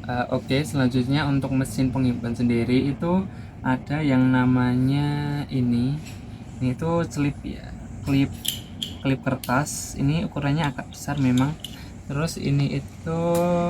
Oke, selanjutnya untuk mesin penghimpan sendiri itu ada yang namanya ini tuh klip ya, klip kertas. Ini ukurannya agak besar memang. Terus ini itu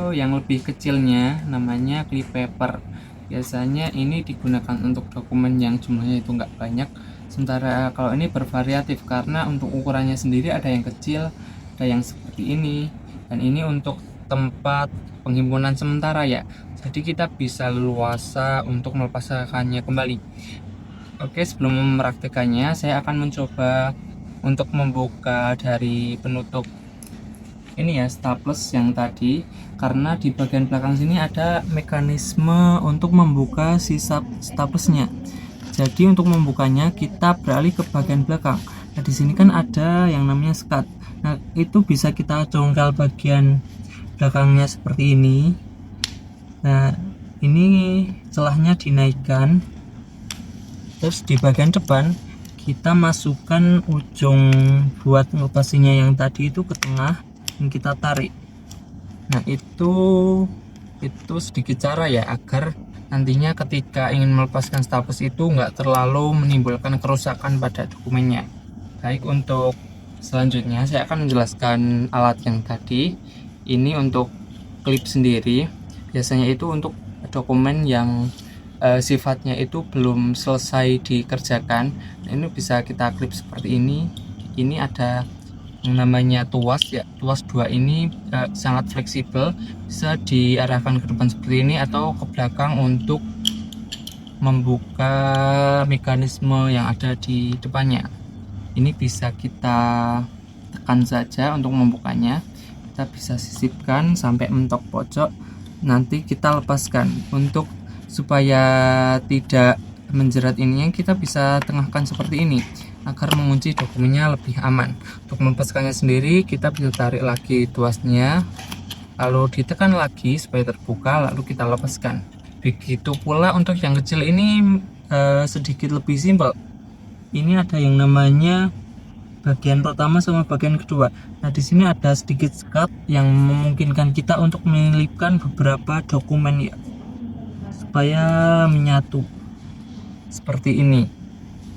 yang lebih kecilnya namanya clip paper. Biasanya ini digunakan untuk dokumen yang jumlahnya itu nggak banyak. Sementara kalau ini bervariatif karena untuk ukurannya sendiri ada yang kecil, ada yang seperti ini, dan ini untuk tempat penghimpunan sementara ya. Jadi kita bisa leluasa untuk melepaskannya kembali. Oke, sebelum mempraktekannya saya akan mencoba untuk membuka dari penutup ini ya, staples yang tadi, karena di bagian belakang sini ada mekanisme untuk membuka sisa staplesnya. Jadi untuk membukanya kita beralih ke bagian belakang. Nah, di sini kan ada yang namanya skat. Nah, itu bisa kita congkel bagian belakangnya seperti ini. Nah, ini celahnya dinaikkan. Terus di bagian depan kita masukkan ujung buat ngelepasinya yang tadi itu ke tengah dan kita tarik. Nah, itu sedikit cara ya agar nantinya ketika ingin melepaskan staples itu nggak terlalu menimbulkan kerusakan pada dokumennya. Baik, untuk selanjutnya saya akan menjelaskan alat yang tadi. Ini untuk klip sendiri, biasanya itu untuk dokumen yang sifatnya itu belum selesai dikerjakan. Nah, ini bisa kita klip seperti ini. Ini ada yang namanya tuas ya, tuas 2 ini sangat fleksibel, bisa diarahkan ke depan seperti ini atau ke belakang untuk membuka mekanisme yang ada di depannya. Ini bisa kita tekan saja untuk membukanya. Kita bisa sisipkan sampai mentok pojok, nanti kita lepaskan. Untuk supaya tidak menjerat ininya, kita bisa tengahkan seperti ini agar mengunci dokumennya lebih aman. Untuk melepaskannya sendiri kita bisa tarik lagi tuasnya, lalu ditekan lagi supaya terbuka, lalu kita lepaskan. Begitu pula untuk yang kecil ini sedikit lebih simpel. Ini ada yang namanya bagian pertama sama bagian kedua. Nah, di sini ada sedikit skat yang memungkinkan kita untuk menyelipkan beberapa dokumen ya, supaya menyatu seperti ini.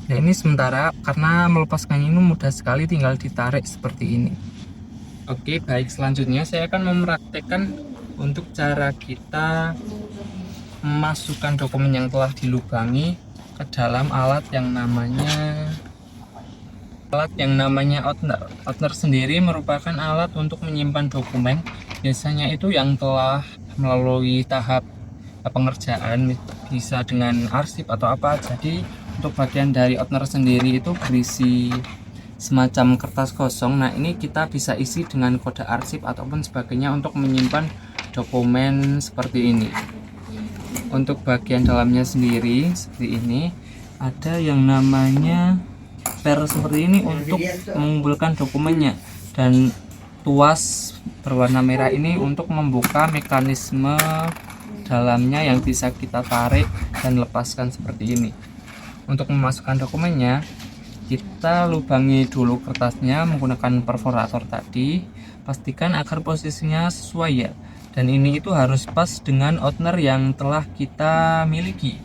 Nah, ini sementara karena melepaskannya ini mudah sekali, tinggal ditarik seperti ini. Oke, baik, selanjutnya saya akan mempraktekkan untuk cara kita memasukkan dokumen yang telah dilubangi ke dalam alat yang namanya opener. Opener sendiri merupakan alat untuk menyimpan dokumen, biasanya itu yang telah melalui tahap pengerjaan, bisa dengan arsip atau apa. Jadi untuk bagian dari opener sendiri itu berisi semacam kertas kosong. Nah, ini kita bisa isi dengan kode arsip ataupun sebagainya untuk menyimpan dokumen seperti ini. Untuk bagian dalamnya sendiri seperti ini, ada yang namanya per seperti ini untuk mengumpulkan dokumennya, dan tuas berwarna merah ini untuk membuka mekanisme dalamnya yang bisa kita tarik dan lepaskan seperti ini. Untuk memasukkan dokumennya, kita lubangi dulu kertasnya menggunakan perforator tadi. Pastikan agar posisinya sesuai ya, dan ini itu harus pas dengan opener yang telah kita miliki.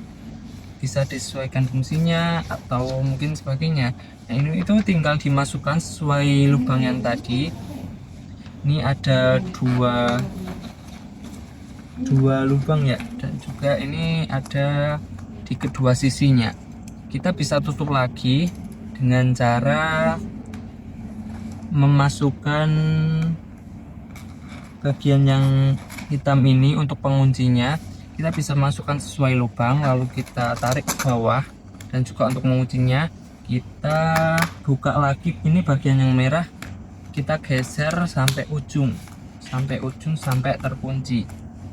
Bisa disesuaikan fungsinya atau mungkin sebagainya. Nah, ini itu tinggal dimasukkan sesuai lubang yang tadi. Ini ada dua lubang ya, dan juga ini ada di kedua sisinya. Kita bisa tutup lagi dengan cara memasukkan bagian yang hitam ini untuk penguncinya. Kita bisa masukkan sesuai lubang, lalu kita tarik ke bawah, dan juga untuk menguncinya kita buka lagi ini bagian yang merah, kita geser sampai ujung sampai terkunci.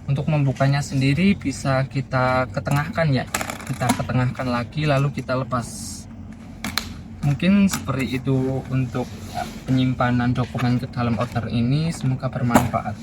Untuk membukanya sendiri bisa kita ketengahkan ya, kita ketengahkan lagi lalu kita lepas. Mungkin seperti itu untuk penyimpanan dokumen ke dalam otter ini. Semoga bermanfaat.